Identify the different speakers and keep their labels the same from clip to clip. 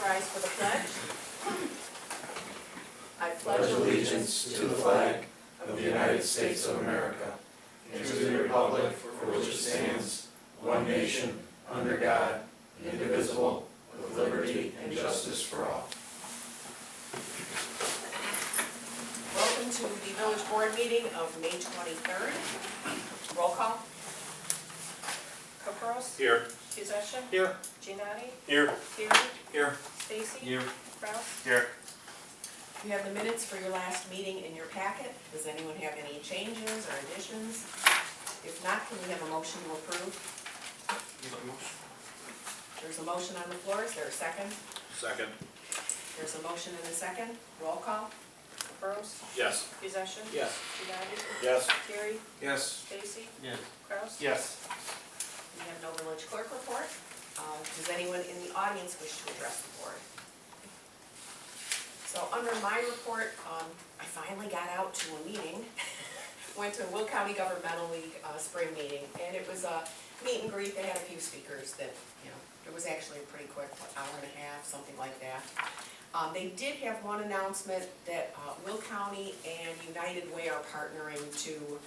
Speaker 1: rise for the pledge. I
Speaker 2: pledge allegiance to the flag of the United States of America and to the republic for which it stands, one nation, under God, indivisible, with liberty and justice for all.
Speaker 1: Welcome to the village board meeting of May 23rd. Roll call. Caprows?
Speaker 3: Here.
Speaker 1: Possession?
Speaker 3: Here.
Speaker 1: Giannotti?
Speaker 3: Here.
Speaker 1: Theory?
Speaker 3: Here.
Speaker 1: Stacy?
Speaker 3: Here.
Speaker 1: Kraus?
Speaker 3: Here.
Speaker 1: You have the minutes for your last meeting in your packet. Does anyone have any changes or additions? If not, can we have a motion to approve? There's a motion on the floor. Is there a second?
Speaker 3: Second.
Speaker 1: There's a motion and a second. Roll call. Caprows?
Speaker 3: Yes.
Speaker 1: Possession?
Speaker 3: Yes.
Speaker 1: Giannotti?
Speaker 3: Yes.
Speaker 1: Theory?
Speaker 3: Yes.
Speaker 1: Stacy?
Speaker 3: Yes.
Speaker 1: Kraus?
Speaker 3: Yes.
Speaker 1: We have no village clerk report. Does anyone in the audience wish to address the board? So under my report, I finally got out to a meeting. Went to Will County Governmental League spring meeting, and it was a meet and greet. They had a few speakers that, it was actually a pretty quick hour and a half, something like that. They did have one announcement that Will County and United Way are partnering to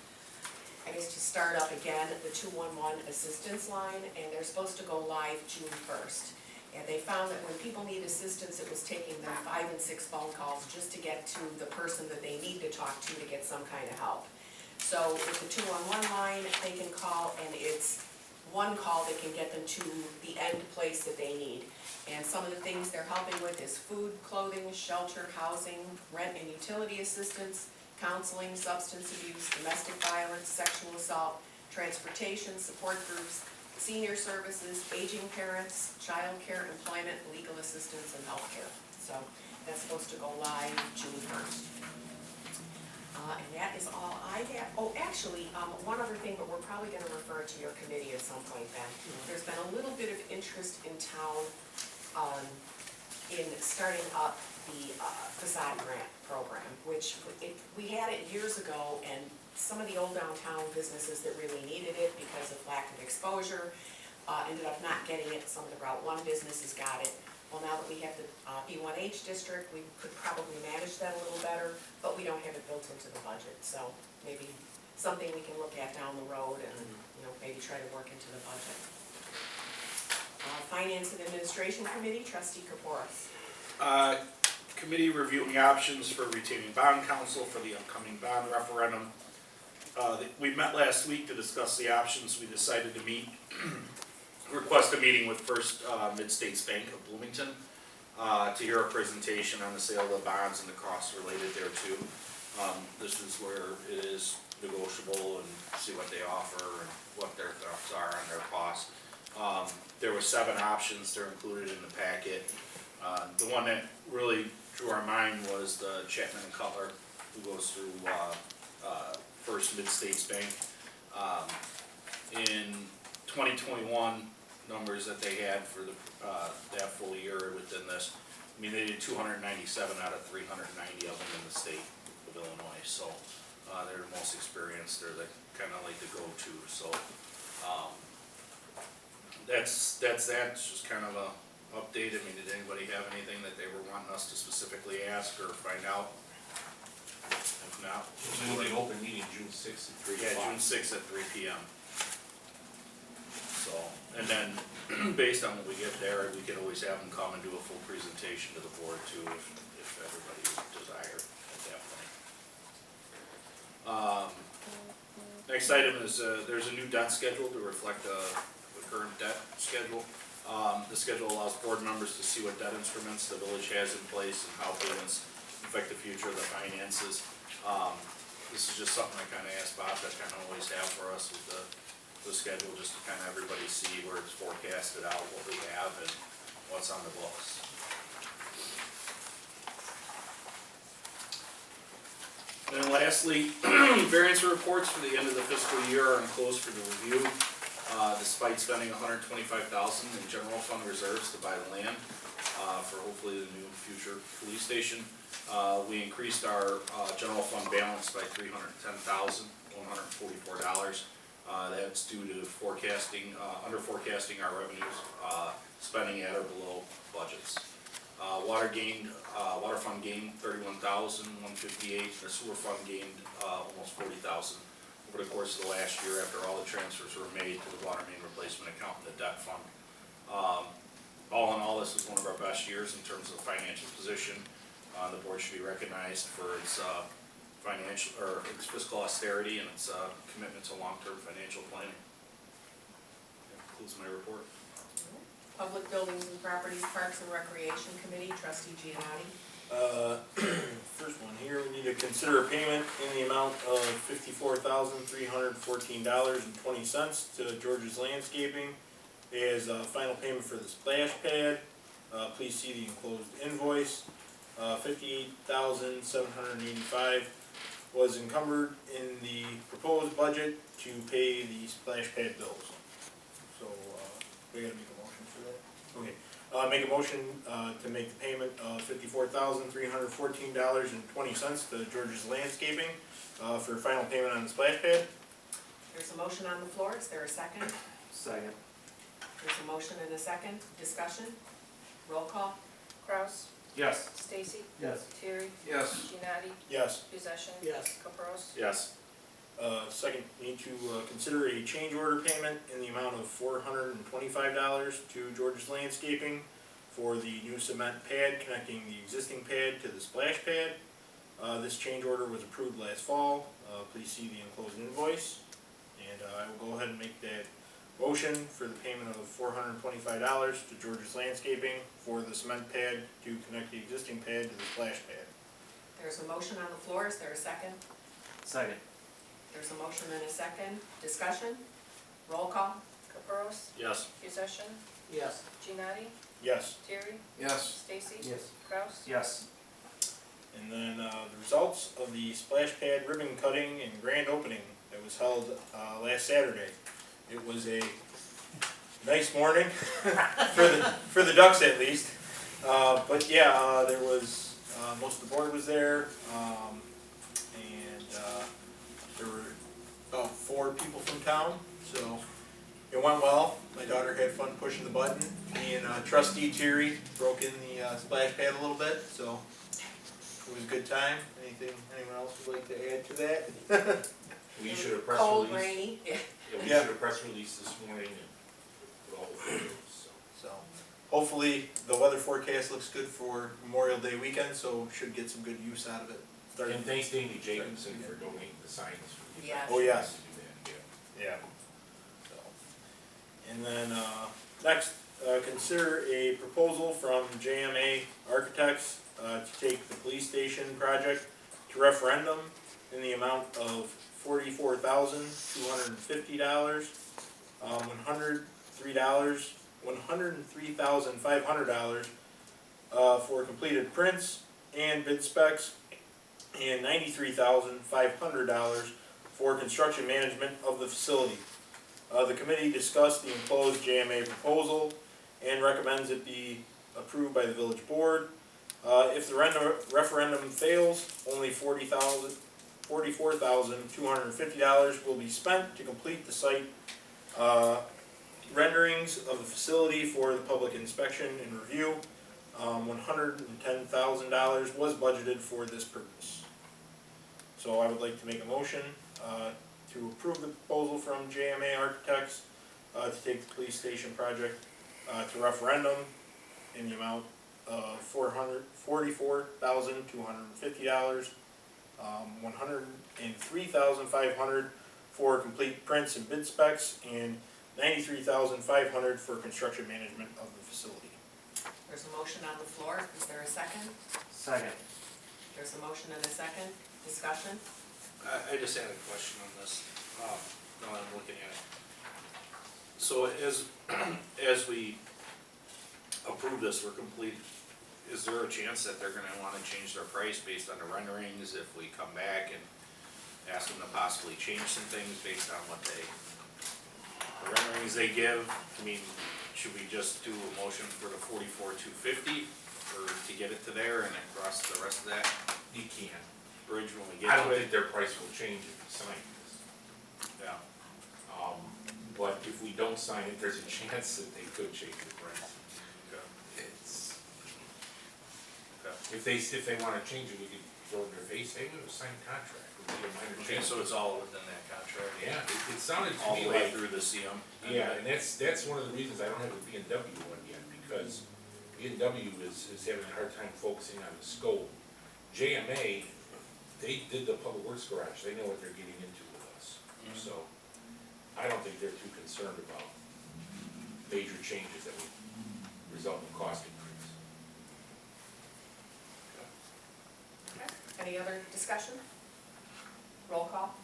Speaker 1: start up again the 211 assistance line, and they're supposed to go live June 1st. And they found that when people need assistance, it was taking them 5 and 6 phone calls just to get to the person that they need to talk to get some kind of help. So with the 211 line, they can call, and it's one call that can get them to the end place that they need. And some of the things they're helping with is food, clothing, shelter, housing, rent and utility assistance, counseling, substance abuse, domestic violence, sexual assault, transportation, support groups, senior services, aging parents, child care, employment, legal assistance, and health care. So that's supposed to go live June 1st. And that is all I have. Oh, actually, one other thing, but we're probably going to refer it to your committee at some point then. There's been a little bit of interest in town in starting up the facade grant program, which we had it years ago, and some of the old downtown businesses that really needed it because of lack of exposure ended up not getting it. Some of the Route 1 businesses got it. Well, now that we have the B1H district, we could probably manage that a little better, but we don't have it built into the budget. So maybe something we can look at down the road and maybe try to work into the budget. Finance and Administration Committee, Trustee Kaporis.
Speaker 3: Committee reviewing options for retaining bond counsel for the upcoming bond referendum. We met last week to discuss the options. We decided to request a meeting with First Mid-States Bank of Bloomington to hear a presentation on the sale of the bonds and the costs related thereto. This is where it is negotiable and see what they offer and what their thoughts are on their costs. There were 7 options. They're included in the packet. The one that really drew our mind was the Chapman and Cutler, who goes through First Mid-States Bank. In 2021 numbers that they had for that full year within this, I mean, they did 297 out of 390 of them in the state of Illinois. So they're the most experienced. They're the kind of like the go-to. So that's that. It's just kind of a update. I mean, did anybody have anything that they were wanting us to specifically ask or find out? If not,
Speaker 4: It'll be open meeting June 6th at 3
Speaker 3: yeah, June 6th at 3 p.m. So, and then based on what we get there, we could always have them come and do a full presentation to the board too, if everybody desired at that point. Next item is there's a new debt schedule to reflect the current debt schedule. The schedule allows board members to see what debt instruments the village has in place and how payments affect the future of the finances. This is just something I kind of asked Bob to kind of always have for us with the schedule, just to kind of everybody see where it's forecasted out, what we have, and what's on the books. And lastly, variance reports for the end of the fiscal year are enclosed for the review. Despite spending $125,000 in general fund reserves to buy the land for hopefully the new future police station, we increased our general fund balance by $310,144. That's due to under forecasting our revenues, spending at or below budgets. Water fund gained 31,158, the sewer fund gained, almost 40,000 over the course of the last year after all the transfers were made to the water main replacement account and the debt fund. All in all, this is one of our best years in terms of financial position. The board should be recognized for its, its fiscal austerity and its, commitment to long-term financial planning. That concludes my report.
Speaker 1: Public Buildings and Properties, Parks and Recreation Committee, trustee Giannotti.
Speaker 5: First one here, we need to consider a payment in the amount of $54,314.20 to George's Landscaping as a final payment for the splash pad. Please see the enclosed invoice. $58,785 was encumbered in the proposed budget to pay the splash pad bills. So, we gotta make a motion for that? Okay, make a motion, to make the payment of $54,314.20 to George's Landscaping, for final payment on the splash pad.
Speaker 1: There's a motion on the floor, is there a second?
Speaker 2: Second.
Speaker 1: There's a motion and a second, discussion, roll call.
Speaker 6: Kraus,
Speaker 2: Yes.
Speaker 6: Stacy,
Speaker 2: Yes.
Speaker 6: Terry,
Speaker 2: Yes.
Speaker 6: Giannotti,
Speaker 5: Yes.
Speaker 6: Possession.
Speaker 2: Yes.
Speaker 6: Caprows,
Speaker 3: Yes.
Speaker 5: Second, need to consider a change order payment in the amount of $425 to George's Landscaping for the new cement pad connecting the existing pad to the splash pad. This change order was approved last fall. Please see the enclosed invoice. And I will go ahead and make that motion for the payment of $425 to George's Landscaping for the cement pad to connect the existing pad to the splash pad.
Speaker 1: There's a motion on the floor, is there a second?
Speaker 2: Second.
Speaker 1: There's a motion and a second, discussion, roll call.
Speaker 6: Caprows,
Speaker 3: Yes.
Speaker 6: Possession,
Speaker 2: Yes.
Speaker 6: Giannotti,
Speaker 5: Yes.
Speaker 6: Terry,
Speaker 2: Yes.
Speaker 6: Stacy.
Speaker 2: Yes.
Speaker 6: Kraus,
Speaker 2: Yes.
Speaker 5: And then the results of the splash pad ribbon cutting and grand opening that was held last Saturday. It was a nice morning for the Ducks at least. But yeah, there was most of the board was there, and there were about 4 people from town, so it went well. My daughter had fun pushing the button. Me and trustee Terry broke in the splash pad a little bit, so it was a good time. Anyone else would like to add to that?
Speaker 4: We issued a press
Speaker 1: Cold,
Speaker 4: release.
Speaker 1: rainy, yeah.
Speaker 4: Yeah, we
Speaker 5: Yeah.
Speaker 4: issued a press release this morning and with all the photos, so.
Speaker 5: So hopefully the weather forecast looks good for Memorial Day weekend, so should get some good use out of it. Starting-
Speaker 4: And thanks to Amy Jacobson for donating the signs for the event.
Speaker 1: Yes.
Speaker 5: Oh, yes.
Speaker 4: To do that, yeah.
Speaker 5: Yeah. So, and then next, consider a proposal from JMA Architects to take the police station project to referendum in the amount of $44,250, $103,500 for completed prints and bid specs, and $93,500 for construction management of the facility. The committee discussed the enclosed JMA proposal and recommends it be approved by the village board. If the referendum fails, only $44,250 will be spent to complete the site renderings of the facility for the public inspection and review. $110,000 was budgeted for this purpose. So I would like to make a motion to approve the proposal from JMA Architects to take the police station project to referendum in the amount of $44,250, $103,500 for complete prints and bid specs, and $93,500 for construction management of the facility.
Speaker 1: There's a motion on the floor, is there a second?
Speaker 2: Second.
Speaker 1: There's a motion and a second, discussion,
Speaker 3: I just had a question on this, now that I'm looking at it. So as we approve this, we're complete, is there a chance that they're gonna wanna change their price based on the renderings if we come back and ask them to possibly change some things based on what the renderings they give? I mean, should we just do a motion for the $44,250 to get it to there and then cross the rest of that
Speaker 4: You can.
Speaker 3: bridge when we
Speaker 4: I
Speaker 3: get
Speaker 4: don't
Speaker 3: to
Speaker 4: think
Speaker 3: it?
Speaker 4: their price will change if you sign this.
Speaker 3: Yeah,
Speaker 4: But if we don't sign it, there's a chance that they could change the price.
Speaker 3: okay.
Speaker 4: It's,
Speaker 2: If they wanna change it, we could throw it in their face, hey, we have a signed contract, we need a minor
Speaker 3: Okay,
Speaker 2: change.
Speaker 3: so it's all within that contract?
Speaker 2: Yeah, it sounded to
Speaker 3: All
Speaker 2: me
Speaker 3: the way
Speaker 2: like,
Speaker 3: through the CM?
Speaker 2: yeah, and that's one of the reasons I don't have a B and W one yet, because B and W is having a hard time focusing on the scope. JMA, they did the public works garage, they know what they're getting into with us, so I don't think they're too concerned about major changes that would result in cost increase.
Speaker 1: Any other discussion? Roll call?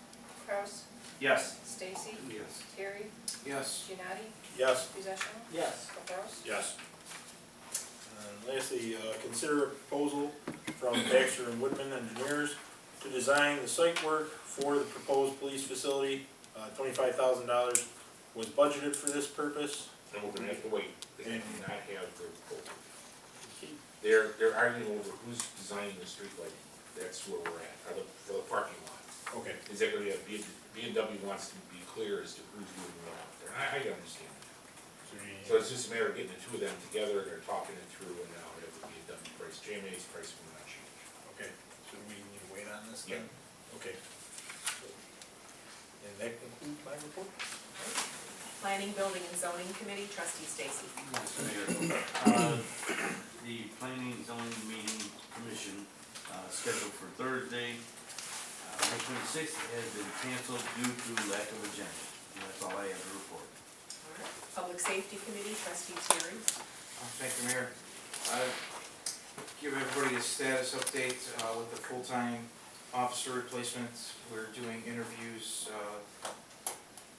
Speaker 6: Kraus,
Speaker 4: Yes.
Speaker 6: Stacy,
Speaker 2: Yes.
Speaker 6: Terry,
Speaker 5: Yes.
Speaker 6: Genati,
Speaker 5: Yes.
Speaker 6: Possession,
Speaker 4: Yes.
Speaker 6: Caprows.
Speaker 3: Yes.
Speaker 5: And lastly, consider a proposal from Baxter and Woodman Engineers to design the site work for the proposed police facility. $25,000 was budgeted for this purpose.
Speaker 2: And we're gonna have to wait, because they do not have their proposal.
Speaker 5: Okay.
Speaker 2: They're arguing over who's designing the street lighting, that's where we're at, for the parking lot.
Speaker 5: Okay.
Speaker 2: Is that gonna be, B and W wants to be clear as to who's doing what out there, and I understand that. So it's just a matter of getting the two of them together, they're talking it through, and now it will be a W price, JMA's price will not change.
Speaker 5: Okay, so we need to wait on this
Speaker 2: Yeah.
Speaker 5: then? Okay. And that concludes my report?
Speaker 1: Planning, Building, and Zoning Committee, trustee Stacy.
Speaker 7: Yes, Mayor. The planning and zoning meeting commission, scheduled for Thursday, May 26th, has been canceled due to lack of agenda. And that's all I have to report.
Speaker 1: All right. Public Safety Committee, trustee Terry.
Speaker 8: Thank you, Mayor. Give everybody a status update with the full-time officer replacements. We're doing interviews,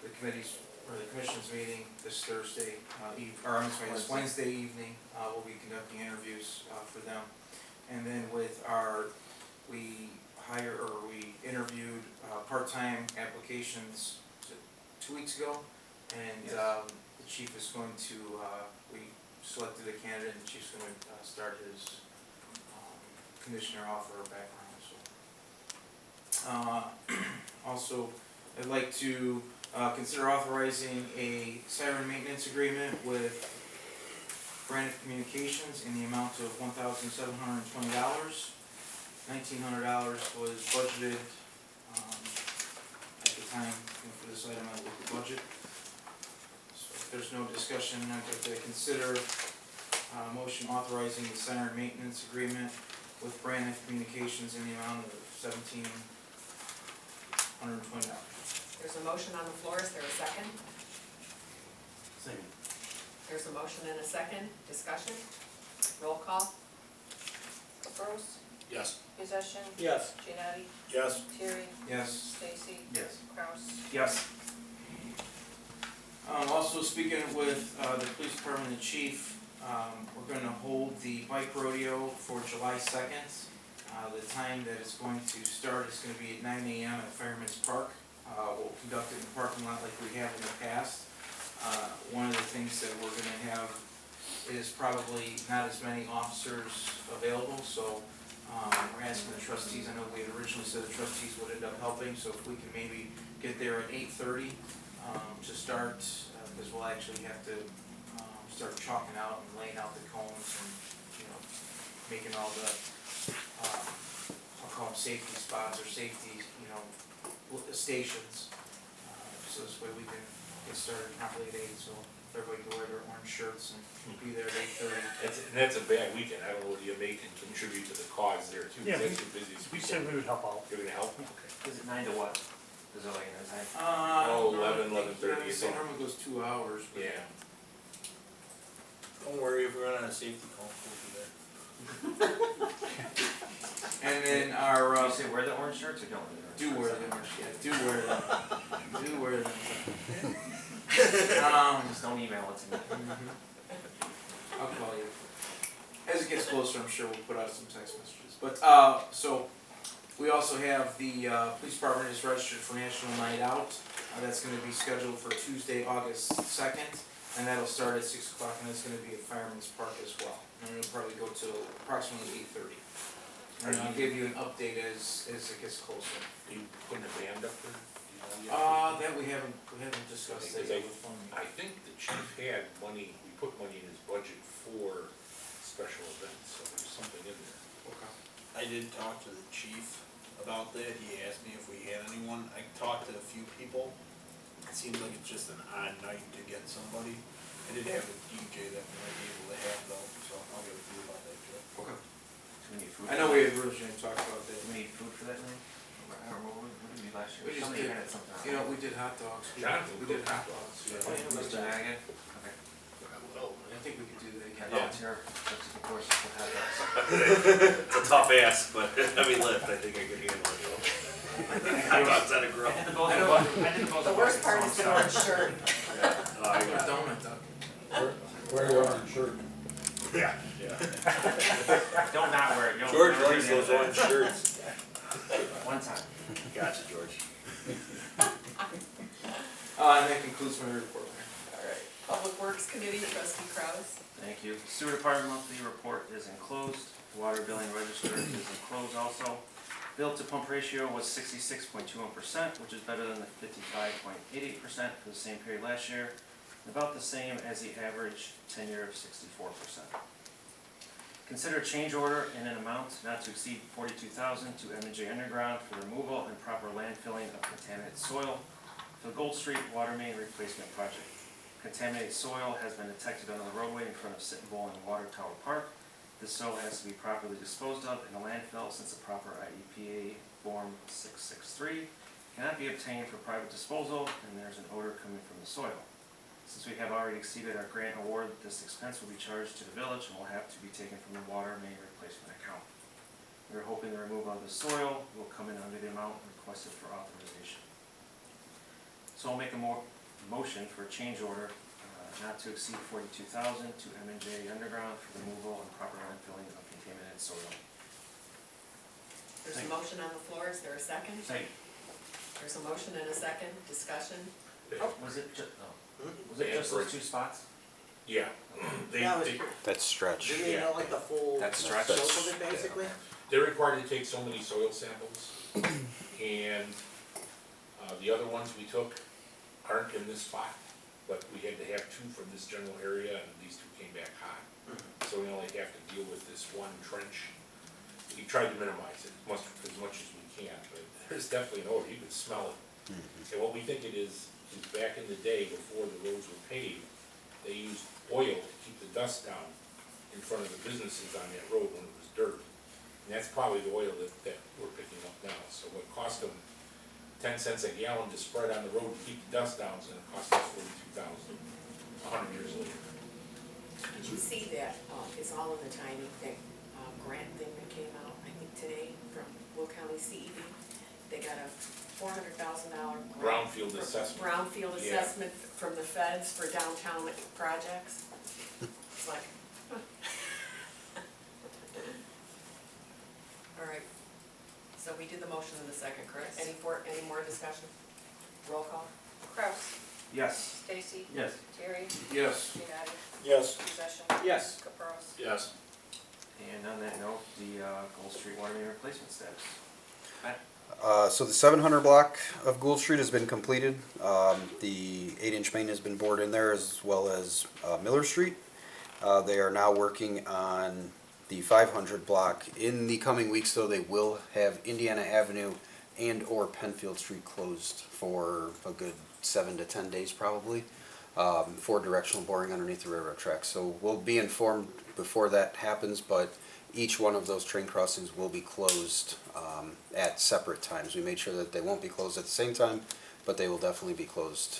Speaker 8: the committee's, or the commission's meeting this Thursday, this Wednesday evening. We'll be conducting interviews for them. And then we interviewed part-time applications 2 weeks ago. And the chief is going to, we selected a candidate, and the chief's going to start his commissioner offer background, so. Also, I'd like to consider authorizing a siren maintenance agreement with Brandon Communications in the amount of $1,720. $1,900 was budgeted at the time for this item on the local budget. So if there's no discussion, I'd like to consider a motion authorizing the siren maintenance agreement with Brandon Communications in the amount of $1,720.
Speaker 1: There's a motion on the floor, is there a second?
Speaker 7: Second.
Speaker 1: There's a motion and a second, discussion? Roll call?
Speaker 6: Caprows,
Speaker 3: Yes.
Speaker 6: Possession,
Speaker 5: Yes.
Speaker 6: Genati,
Speaker 5: Yes.
Speaker 6: Terry,
Speaker 8: Yes.
Speaker 6: Stacy,
Speaker 7: Yes.
Speaker 6: Kraus.
Speaker 4: Yes.
Speaker 8: Also speaking with the police department and chief, we're gonna hold the bike rodeo for July 2nd. The time that it's going to start is gonna be at 9 a.m. at Fireman's Park. We'll conduct it in the parking lot like we have in the past. One of the things that we're gonna have is probably not as many officers available, so we're asking the trustees, I know we had originally said the trustees would end up helping, so if we can maybe get there at 8:30 to start, because we'll actually have to start chalking out and laying out the cones and, making all the, I'll call them safety spots or safety, stations. So this way we can get started properly at 8, so everybody can wear their orange shirts and be there at 8:30.
Speaker 2: That's a bad weekend, I don't know whether you may can contribute to the cause there too,
Speaker 9: Yeah,
Speaker 2: because that's too busy.
Speaker 9: We said we would help out.
Speaker 2: You're gonna help? Okay.
Speaker 4: Is it 9 to what? Is it like a time?
Speaker 2: Oh, 11, 11:30,
Speaker 8: It
Speaker 2: so-
Speaker 8: normally goes 2 hours. But
Speaker 2: Yeah.
Speaker 5: Don't worry, if we run out of safety calls, we'll be there.
Speaker 8: And then our,
Speaker 4: Do you say wear the orange shirts or don't wear the orange shirts?
Speaker 8: do wear them, yeah, do wear them, do wear them.
Speaker 4: Just don't email it to me.
Speaker 8: I'll call you. As it gets closer, I'm sure we'll put out some text messages. But, so, we also have the, police department is registered for National Night Out. That's gonna be scheduled for Tuesday, August 2nd, and that'll start at 6 o'clock, and it's gonna be at Fireman's Park as well. And it'll probably go till approximately 8:30. And I'll give you an update as it gets closer.
Speaker 2: Are you putting a band up there? Do you know yet?
Speaker 8: That we haven't discussed that
Speaker 2: Because
Speaker 8: yet with funding.
Speaker 2: I think the chief had money, we put money in his budget for special events, so there's something in there.
Speaker 8: Okay.
Speaker 5: I did talk to the chief about that. He asked me if we had anyone. I talked to a few people. It seems like it's just an odd night to get somebody. I did have a DJ that we might be able to have though, so I'll get with you about that too.
Speaker 8: Okay.
Speaker 7: Do we need food?
Speaker 8: I know we had originally talked about that.
Speaker 7: Do we need food for that night? I don't remember, what did we do last year?
Speaker 8: We just
Speaker 7: Somebody
Speaker 8: did-
Speaker 7: had something.
Speaker 8: You know, we did hot dogs.
Speaker 2: Jonathan
Speaker 8: We did
Speaker 2: cooked
Speaker 8: hot dogs.
Speaker 7: Oh, yeah, Mr. Hagan? Okay.
Speaker 8: I think we could do that
Speaker 7: Can I
Speaker 8: again.
Speaker 7: volunteer, just of course, we'll have that.
Speaker 3: It's a tough ask, but heavy lift, I think I can handle it. Hot dogs on a grill.
Speaker 7: I did the most.
Speaker 1: The worst part is the orange shirt.
Speaker 3: I
Speaker 8: A
Speaker 3: got it.
Speaker 8: donut, Doug.
Speaker 2: Wear your orange shirt.
Speaker 3: Yeah.
Speaker 7: Don't not wear it. You'll-
Speaker 5: George
Speaker 7: you'll
Speaker 5: likes
Speaker 7: do
Speaker 5: those
Speaker 7: that.
Speaker 5: orange shirts.
Speaker 7: One time.
Speaker 3: Gotcha, George.
Speaker 8: And that concludes my report, Mayor.
Speaker 1: All right, Public Works Committee, trustee Kraus.
Speaker 7: Thank you. Sewer Department monthly report is enclosed. Water billing register is enclosed also. Bill to pump ratio was 66.21%, which is better than the 55.88% for the same period last year, and about the same as the average tenure of 64%. Consider a change order in an amount not to exceed $42,000 to M&J Underground for removal and proper landfilling of contaminated soil for the Gold Street Water Main Replacement Project. Contaminated soil has been detected on the roadway in front of Sit and Bowl and Water Tower Park. This soil has to be properly disposed of in a landfill since the proper IEPA Form 663 cannot be obtained for private disposal and there's an odor coming from the soil. Since we have already exceeded our grant award, this expense will be charged to the village and will have to be taken from the water main replacement account. We are hoping the removal of the soil will come in under the amount requested for authorization. So I'll make a motion for a change order not to exceed $42,000 to M&J Underground for removal and proper landfilling of contaminated soil.
Speaker 1: There's a motion on the floor, is there a second?
Speaker 7: Second.
Speaker 1: There's a motion and a second, discussion.
Speaker 7: Was it just, was it just those two spots?
Speaker 2: Yeah.
Speaker 9: That's stretch.
Speaker 10: Didn't they know like the full
Speaker 7: That's
Speaker 10: scope
Speaker 7: stretch.
Speaker 10: of it basically?
Speaker 2: They're required to take so many soil samples, and the other ones we took aren't in this spot, but we had to have two from this general area, and these two came back hot. So we only have to deal with this one trench. We tried to minimize it as much as we can, but there's definitely an odor, you can smell it. And what we think it is back in the day, before the roads were paved, they used oil to keep the dust down in front of the businesses on that road when it was dirt. And that's probably the oil that we're picking up now. So what cost them 10 cents a gallon to spread on the road to keep the dust down, is gonna cost us $42,000, 100 years later.
Speaker 1: Did you see that, it's all in the timing thing, grant thing that came out, I think today, from Will County CED? They got a $400,000 grant.
Speaker 2: Brownfield
Speaker 1: for
Speaker 2: assessment.
Speaker 1: Brownfield
Speaker 2: Yeah.
Speaker 1: assessment from the feds for downtown projects. It's like, huh. All right, so we did the motion in the second, correct? Any more discussion? Roll call?
Speaker 6: Kraus,
Speaker 7: Yes.
Speaker 6: Stacy,
Speaker 7: Yes.
Speaker 6: Terry,
Speaker 8: Yes.
Speaker 6: United,
Speaker 5: Yes.
Speaker 6: Possession,
Speaker 10: Yes.
Speaker 6: Caprows.
Speaker 3: Yes.
Speaker 7: And on that note, the Gold Street Water Main replacement status.
Speaker 9: So the 700 block of Gould Street has been completed. The 8-inch main has been bored in there, as well as Miller Street. They are now working on the 500 block. In the coming weeks, though, they will have Indiana Avenue and or Penfield Street closed for a good 7 to 10 days probably, for directional boring underneath the railroad tracks. So we'll be informed before that happens, but each one of those train crossings will be closed at separate times. We made sure that they won't be closed at the same time, but they will definitely be closed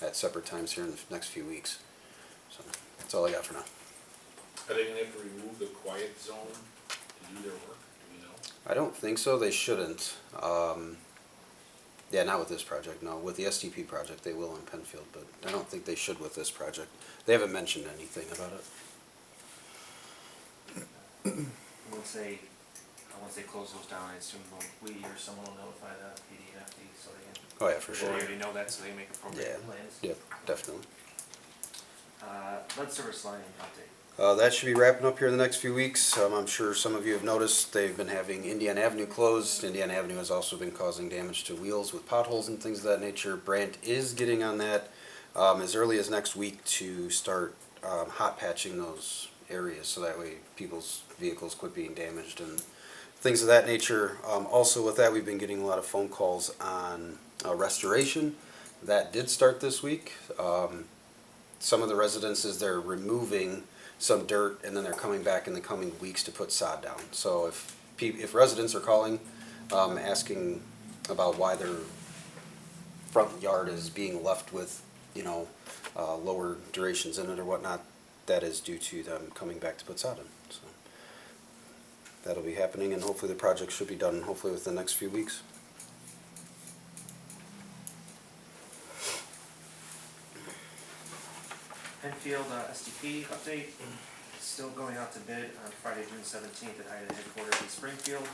Speaker 9: at separate times here in the next few weeks. So that's all I got for now.
Speaker 2: Are they gonna have to remove the quiet zone to do their work, do we know?
Speaker 9: I don't think so. They shouldn't. Yeah, not with this project. No, with the STP project they will in Penfield, but I don't think they should with this project. They haven't mentioned anything about it.
Speaker 7: Once they close those down, I assume we or someone will notify the PD and FD so they can.
Speaker 9: Oh yeah, for
Speaker 7: They
Speaker 9: sure.
Speaker 7: already know that, so they make appropriate
Speaker 9: Yeah.
Speaker 7: plans.
Speaker 9: Yep, definitely.
Speaker 7: Lead service line update.
Speaker 9: That should be wrapping up here in the next few weeks. I'm sure some of you have noticed they've been having Indiana Avenue closed. Indiana Avenue has also been causing damage to wheels with potholes and things of that nature. Brandt is getting on that as early as next week to start hot patching those areas, so that way people's vehicles quit being damaged and things of that nature. Also with that, we've been getting a lot of phone calls on restoration. That did start this week. Some of the residences, they're removing some dirt and then they're coming back in the coming weeks to put sod down. So if residents are calling, asking about why their front yard is being left with, lower durations in it or whatnot, that is due to them coming back to put sod in. So that'll be happening, and hopefully the project should be done hopefully within the next few weeks.
Speaker 10: Penfield STP update, it's still going out to bid on Friday, June 17th at either headquarters in Springfield.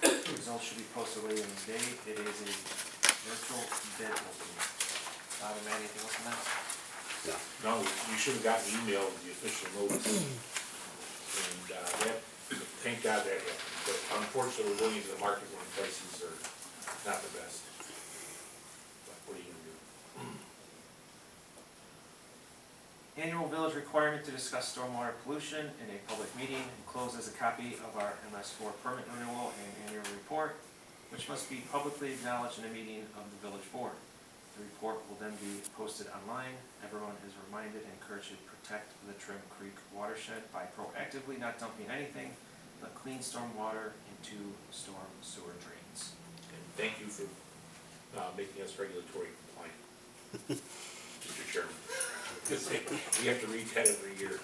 Speaker 10: Results should be posted later in the day. It is a virtual bid opening. Bob, am I anything else on that?
Speaker 4: No, you should have gotten email with the official notice. And, thank God that happened, but unfortunately, we're going into the market when prices are not the best. But what are you gonna do?
Speaker 10: Annual village requirement to discuss stormwater pollution in a public meeting. Enclosed is a copy of our MS4 permit renewal and annual report, which must be publicly acknowledged in a meeting of the village board. The report will then be posted online. Everyone is reminded and encouraged to protect the Trim Creek watershed by proactively not dumping anything but clean storm water into storm sewer drains.
Speaker 4: And thank you for, making us regulatory compliant, Mr. Chairman. We have to read that every year.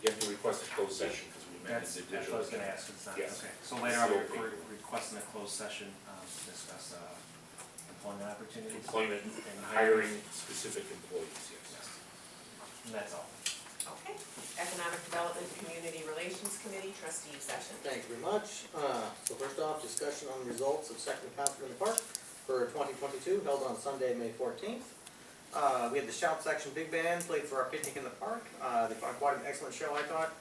Speaker 4: You have to request a closed session, because we amended
Speaker 10: That's
Speaker 4: the
Speaker 10: what I
Speaker 4: digital.
Speaker 10: was gonna ask, it's not,
Speaker 4: Yes.
Speaker 10: okay. So later on, we're requesting a closed session, to discuss, employment opportunities.
Speaker 4: Employment and hiring specific employees, yes.
Speaker 10: And that's all.
Speaker 1: Okay. Economic Development Community Relations Committee trustee session.
Speaker 11: Thank you very much. So first off, discussion on results of second concert in the park for 2022, held on Sunday, May 14th. We had the Shout Section Big Band played for our picnic in the park. They put on quite an excellent show, I thought.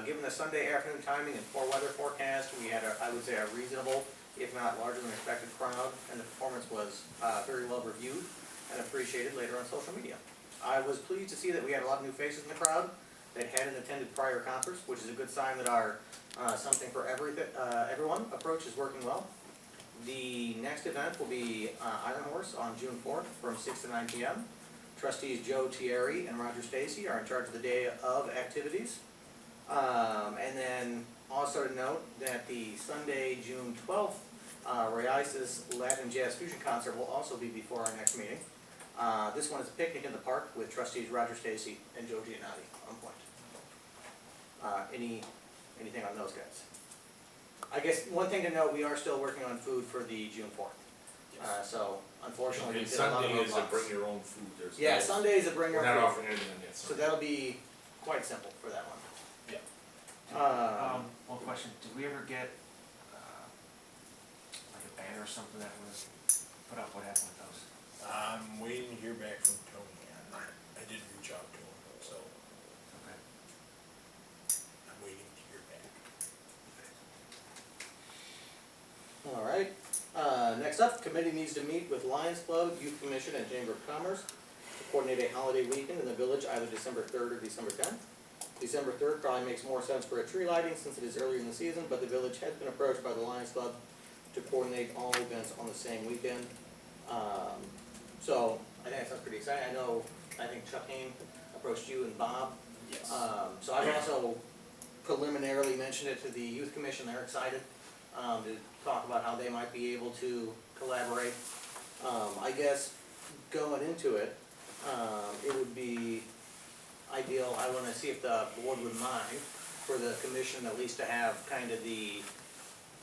Speaker 11: Given the Sunday afternoon timing and poor weather forecast, we had, I would say, a reasonable, if not larger than expected crowd, and the performance was very well reviewed and appreciated later on social media. I was pleased to see that we had a lot of new faces in the crowd that hadn't attended prior concerts, which is a good sign that our Something for Everyone approach is working well. The next event will be Iron Horse on June 4th from 6 to 9 p.m. Trustees Joe Thierry and Roger Stacy are in charge of the day of activities. And then also to note that the Sunday, June 12th, Raices Latin Jazz Fusion Concert will also be before our next meeting. This one is a picnic in the park with trustees Roger Stacy and Joe Giannotti on point. Anything on those guys? I guess one thing to note, we are still working on food for the June 4th. So unfortunately, we
Speaker 4: And
Speaker 11: did a lot of
Speaker 4: Sunday is a
Speaker 11: roadblocks.
Speaker 4: bring your own food, there's.
Speaker 11: Yeah,
Speaker 4: no-
Speaker 11: Sunday is a bring your
Speaker 4: We're
Speaker 11: own
Speaker 4: not
Speaker 11: food.
Speaker 4: offering anything on that
Speaker 11: So
Speaker 4: Sunday.
Speaker 11: that'll be quite simple for that one.
Speaker 4: Yeah.
Speaker 10: One question, did we ever get, like a banner or something that was put up? What happened with those?
Speaker 5: I'm waiting to hear back from Tony on that. I did reach out to him, so
Speaker 10: Okay.
Speaker 5: I'm waiting to hear back.
Speaker 11: All right, next up, committee needs to meet with Lions Club, Youth Commission, and Chamber of Commerce to coordinate a holiday weekend in the village, either December 3rd or December 10th. December 3rd probably makes more sense for a tree lighting since it is earlier in the season, but the village has been approached by the Lions Club to coordinate all events on the same weekend. So I think that sounds pretty exciting. I think Chuck Hain approached you and Bob.
Speaker 5: Yes.
Speaker 11: So I've also preliminarily mentioned it to the Youth Commission, they're excited to talk about how they might be able to collaborate. I guess going into it, it would be ideal, I wanna see if the board would mind for the commission at least to have kind of the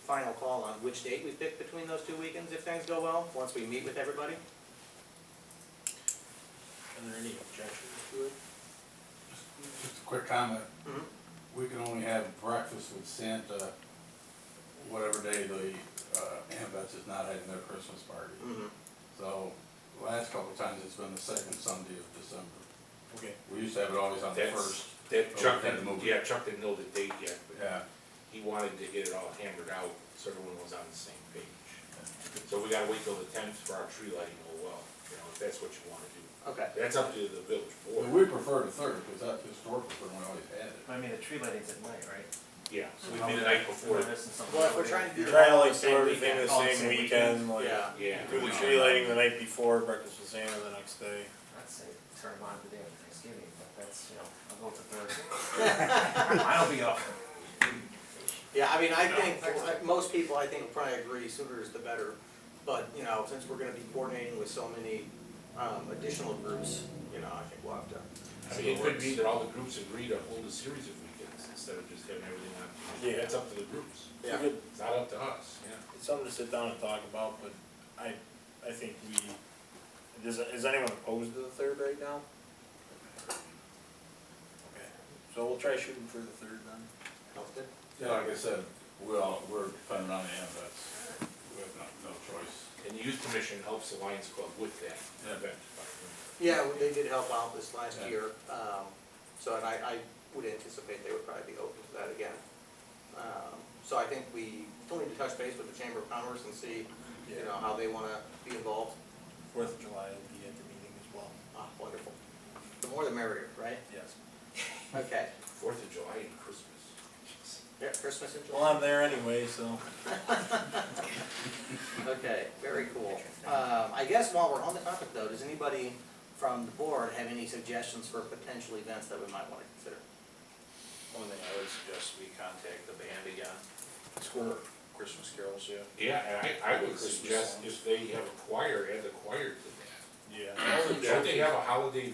Speaker 11: final call on which date we pick between those two weekends if things go well, once we meet with everybody.
Speaker 5: Are there any objections to it?
Speaker 2: Just a quick comment.
Speaker 11: Mhm.
Speaker 2: We can only have breakfast with Santa whatever day the AMVETS is not having their Christmas party.
Speaker 11: Mm-hmm.
Speaker 2: So, the last couple of times it's been the second Sunday of December.
Speaker 5: Okay.
Speaker 2: We used to have it always on the
Speaker 4: That's,
Speaker 2: first.
Speaker 4: that Chuck
Speaker 2: had to
Speaker 4: didn't,
Speaker 2: move it.
Speaker 4: yeah, Chuck didn't know the date yet, but
Speaker 2: Yeah,
Speaker 4: he wanted to get it all hammered out, so everyone was on the same page. So we gotta wait till the 10th for our tree lighting, if that's what you wanna do.
Speaker 11: Okay.
Speaker 4: That's up to the village
Speaker 2: but
Speaker 4: board.
Speaker 2: we prefer the third, because that's historically when we always had it.
Speaker 10: I mean, the tree lighting's at night, right?
Speaker 4: Yeah, so we did the night before.
Speaker 10: Am I missing something?
Speaker 11: Well, if we're trying to do the
Speaker 5: Try to
Speaker 11: whole
Speaker 5: like
Speaker 11: same
Speaker 5: do everything
Speaker 11: weekend.
Speaker 5: the
Speaker 10: Oh,
Speaker 5: same
Speaker 10: same
Speaker 5: weekend, like
Speaker 11: Yeah.
Speaker 4: Yeah.
Speaker 5: do the tree lighting the night before, breakfast with Santa the next day.
Speaker 10: I'd say turn them on the day of Thanksgiving, but that's, I'll go with the third. I'll be up.
Speaker 11: Yeah, I mean, I think, most people, I think, will probably agree sooner is the better. But, since we're gonna be coordinating with so many, additional groups, I think we'll have to.
Speaker 4: I mean, it could be that all the groups agree to hold a series of weekends instead of just having everything on.
Speaker 5: Yeah.
Speaker 4: That's up to the groups.
Speaker 11: Yeah.
Speaker 4: It's not up to us, yeah.
Speaker 5: It's something to sit down and talk about, but I think is anyone opposed to the third right now? Okay, so we'll try shooting for the third then.
Speaker 11: Sounds good.
Speaker 2: Yeah, like I said, we're dependent on the ambets. We have no choice.
Speaker 4: And the youth commission helps the Lions Club with that event.
Speaker 11: Yeah, they did help out this last
Speaker 2: Yeah.
Speaker 11: year, and I would anticipate they would probably be open to that again. So I think we still need to touch base with the Chamber of Commerce and see, how they wanna be involved.
Speaker 5: 4th of July will be at the meeting as well.
Speaker 11: Ah, wonderful. The more the merrier, right?
Speaker 5: Yes.
Speaker 11: Okay.
Speaker 4: 4th of July and Christmas.
Speaker 11: Yeah, Christmas in
Speaker 5: Well,
Speaker 11: July.
Speaker 5: I'm there anyway, so.
Speaker 11: Okay, very cool. I guess while we're on the topic though, does anybody from the board have any suggestions for potential events that we might wanna consider?
Speaker 12: One thing I would suggest we contact the band again for Christmas carols, yeah.
Speaker 4: Yeah, and I would
Speaker 12: Christmas
Speaker 4: suggest
Speaker 12: songs.
Speaker 4: if they have a choir, add the choir to that.
Speaker 5: Yeah.
Speaker 4: Don't they have a holiday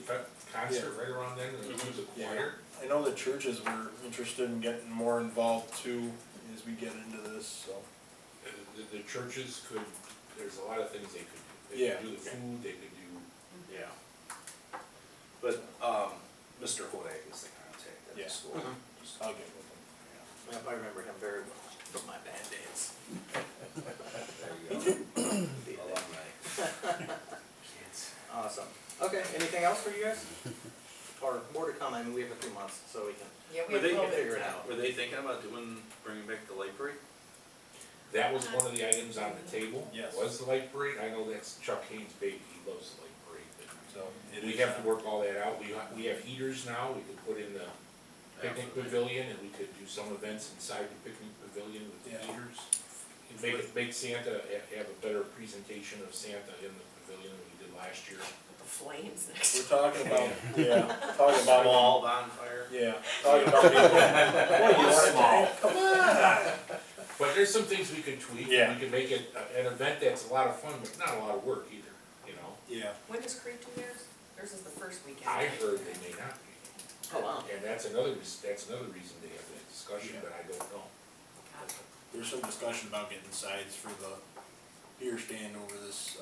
Speaker 4: concert right around then and includes a
Speaker 5: Yeah.
Speaker 4: choir?
Speaker 5: I know the churches were interested in getting more involved too, as we get into this, so.
Speaker 4: The churches could, there's a lot of things they could do. They
Speaker 5: Yeah.
Speaker 4: could do the food, they could do,
Speaker 12: Yeah. But, Mr. Hodag is the contact at
Speaker 5: Yeah.
Speaker 12: the school.
Speaker 11: Mhm.
Speaker 12: Just-
Speaker 5: I'll get with them.
Speaker 11: Yep, I remember him very well from my band days.
Speaker 12: There you go. Alumni.
Speaker 11: Awesome. Okay, anything else for you guys? Or more to come, I mean, we have a few months, so we can
Speaker 1: Yeah, we
Speaker 12: Were
Speaker 1: have
Speaker 12: they-
Speaker 1: a little bit
Speaker 11: figure
Speaker 1: of
Speaker 11: it
Speaker 1: time.
Speaker 11: out.
Speaker 12: Were they thinking about bringing back the library?
Speaker 4: that was one of the items on the table.
Speaker 5: Yes.
Speaker 4: Was the light parade. I know that's Chuck Haynes' baby, he loves the light parade.
Speaker 5: So. it
Speaker 4: We
Speaker 5: is,
Speaker 4: have to work all that out. We have heaters now, we could put in the picnic pavilion and we could do some events inside the picnic pavilion with the
Speaker 5: Yeah.
Speaker 4: heaters. And make Santa, have a better presentation of Santa in the pavilion than we did last year.
Speaker 1: The flames next.
Speaker 5: We're talking about, talking about.
Speaker 12: Small bonfire?
Speaker 5: Yeah, talking about. Boy, you
Speaker 10: Small.
Speaker 5: Come on.
Speaker 4: But there's some things we could tweak.
Speaker 5: Yeah.
Speaker 4: We could make it an event that's a lot of fun, but not a lot of work either,
Speaker 5: Yeah.
Speaker 1: When does Creed do theirs? Theirs is the first weekend.
Speaker 4: I heard they may not be.
Speaker 11: Oh, wow.
Speaker 4: And that's another reason they have that discussion,
Speaker 5: Yeah.
Speaker 4: but I don't know.
Speaker 5: There's some discussion about getting sides for the beer stand over this,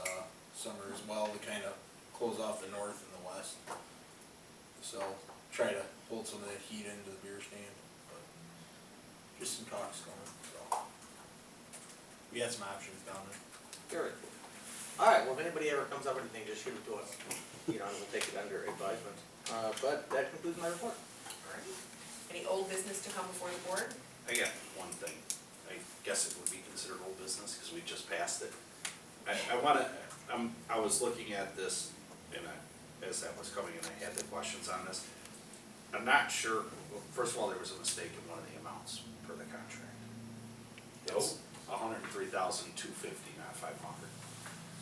Speaker 5: summer as well, to kind of close off the north and the west. So, try to hold some of that heat into the beer stand, but just some talks going, so. We had some options down there.
Speaker 11: Very cool. Alright, well, if anybody ever comes up with anything, just shoot it to us, and we'll take it under advisement. But that concludes my report.
Speaker 1: Alright. Any old business to come before the board?
Speaker 12: I got one thing. I guess it would be considered old business because we just passed it. I was looking at this as that was coming in, I had the questions on this. I'm not sure, well, first of all, there was a mistake in one of the amounts for the contract. It's $103,250, not $500.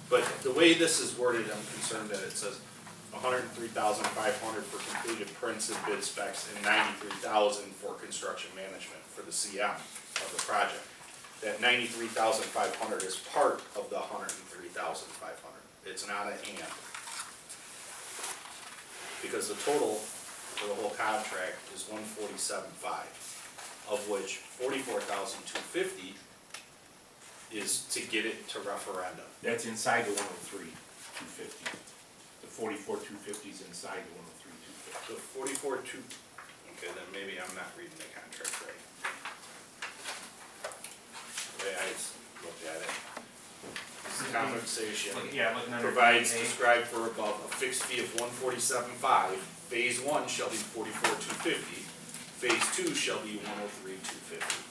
Speaker 12: But the way this is worded, I'm concerned that it says $103,500 for completed prints and bid specs and $93,000 for construction management for the CM of the project. That $93,500 is part of the $103,500. It's not an and. Because the total for the whole contract is $147,500, of which $44,250 is to get it to referendum.
Speaker 4: That's inside the 103,250. The 44,250 is inside the 103,250.
Speaker 12: The okay, then maybe I'm not reading the contract right. The way I looked at it. Compensation
Speaker 10: Yeah, looking under.
Speaker 12: provides
Speaker 10: A.
Speaker 12: described for above a fixed fee of $147,500. Phase 1 shall be $44,250. Phase 2 shall be $103,250.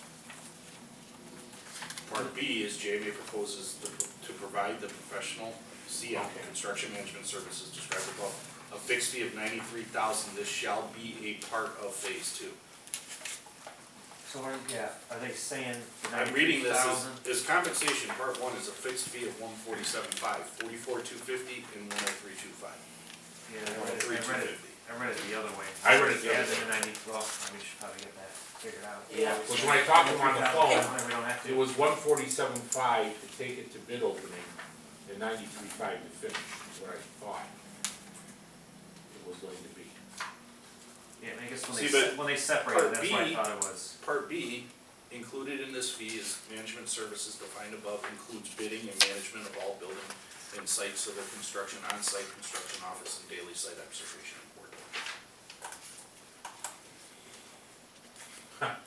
Speaker 12: Part B is JMA proposes to provide the professional CM, construction management services described above, a fixed fee of $93,000. This shall be a part of phase 2.
Speaker 10: So, are they saying
Speaker 12: I'm reading this as,
Speaker 10: 93,000?
Speaker 12: as compensation, part one is a fixed fee of 147.5, 44,250, and 103.25.
Speaker 10: Yeah, I read it,
Speaker 12: 103,250.
Speaker 10: I read it the other way.
Speaker 4: I read it the other
Speaker 10: Add
Speaker 4: way.
Speaker 10: the 90, well, we should probably get that figured out.
Speaker 1: Yeah.
Speaker 4: Because when I talked to him on the phone,
Speaker 10: We don't have to.
Speaker 4: it was 147.5 to take it to bid opening and 93.5 to finish, is what I thought it was going to be.
Speaker 10: Yeah, I guess
Speaker 12: See, but
Speaker 10: when they separate,
Speaker 12: part
Speaker 10: that's why I
Speaker 12: B-
Speaker 10: thought it was.
Speaker 12: Part B, included in this fee is management services defined above, includes bidding and management of all building and site civil construction, on-site construction, office, and daily site observation and coordination.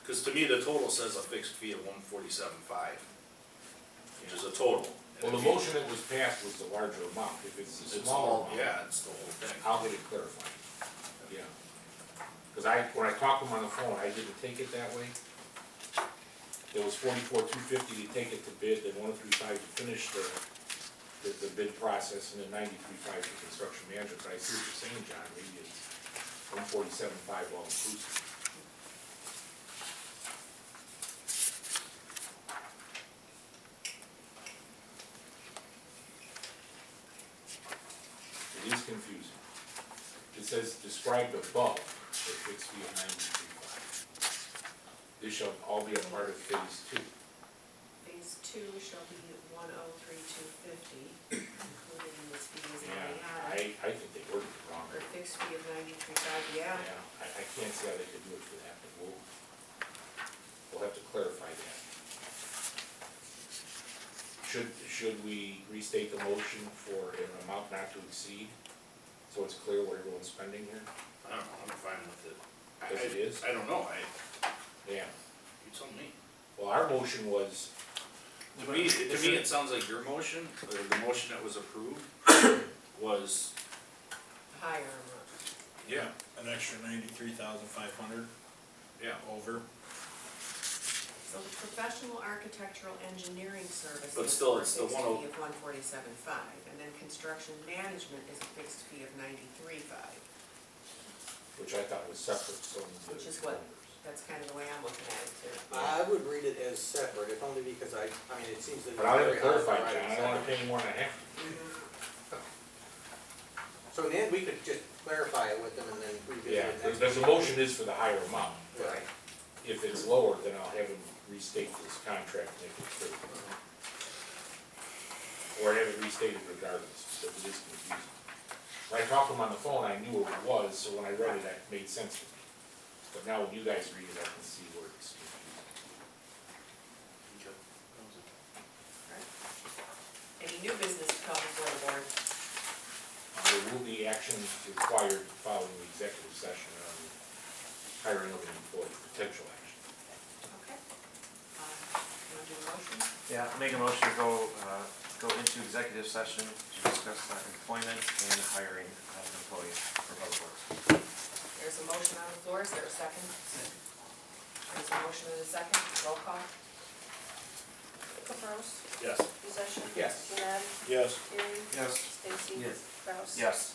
Speaker 12: Cause to me, the total says a fixed fee of 147.5, which is a total.
Speaker 4: Well, the motion that was passed was the larger amount. If it's the
Speaker 12: It's
Speaker 4: smaller
Speaker 12: all,
Speaker 4: amount,
Speaker 12: yeah, it's the whole thing.
Speaker 4: I'll get it clarified. Yeah. Because when I talked to him on the phone, I didn't take it that way. It was 44,250 to take it to bid, then 103.5 to finish the bid process, and then 93.5 for construction management. But I see what you're saying, John, maybe it's 147.5 all inclusive. It is confusing. It says described above, the fixed fee of 93.5. This shall all be a part of phase two.
Speaker 1: Phase two shall be 103,250, included in this fee is already added.
Speaker 4: I think they worded it wrong.
Speaker 1: For a fixed fee of 93,500, yeah.
Speaker 4: Yeah, I can't see how they could do it for that, but we'll have to clarify that. Should we restate the motion for an amount not to exceed, so it's clear what everyone's spending here?
Speaker 12: I don't know, I'm fine with it.
Speaker 4: As it is?
Speaker 12: I don't know,
Speaker 4: Yeah.
Speaker 12: you tell me.
Speaker 4: Well, our motion was,
Speaker 12: To me, it sounds like your motion, or the motion that was approved, was,
Speaker 1: Higher amount.
Speaker 12: yeah,
Speaker 5: An extra 93,500
Speaker 12: yeah.
Speaker 5: over.
Speaker 1: So the professional architectural engineering services.
Speaker 12: But still,
Speaker 1: for a
Speaker 12: it's the
Speaker 1: fixed
Speaker 12: 10
Speaker 1: fee of 147,500, and then construction management is a fixed fee of 93,500.
Speaker 4: which I thought was separate, so.
Speaker 1: Which is what- That's kind of the way I'm looking at it too.
Speaker 11: I would read it as separate, if only because I mean, it seems that.
Speaker 4: But I'll have
Speaker 11: very
Speaker 4: it
Speaker 11: hard to
Speaker 4: clarified,
Speaker 11: write
Speaker 4: John, I don't wanna
Speaker 11: separate.
Speaker 4: pay any more than I have to.
Speaker 11: So in the end, we could just clarify it with them and then revisit
Speaker 4: Yeah,
Speaker 11: it next.
Speaker 4: the motion is for the higher amount.
Speaker 11: Right.
Speaker 4: If it's lower, then I'll have him restate this contract and make it clear. Or have it restated regardless, because it is confusing. When I talked to him on the phone, I knew what it was, so when I read it, it made sense to me. But now when you guys read it, I can see where it's confusing.
Speaker 1: Any new business to come before the board?
Speaker 4: There will be actions required following the executive session on hiring of an employee, potential action.
Speaker 1: Okay. You want to do a motion?
Speaker 10: Yeah, make a motion to go into executive session to discuss employment and hiring of employees for public works.
Speaker 1: There's a motion on the floor, is there a second? There's a motion and a second, roll call?
Speaker 6: Capros,
Speaker 12: Yes.
Speaker 6: Possession.
Speaker 11: Yes.
Speaker 6: Nenad,
Speaker 5: Yes.
Speaker 6: Terry.
Speaker 10: Yes.
Speaker 6: Stacy.
Speaker 7: Yes.
Speaker 6: Kraus.
Speaker 10: Yes.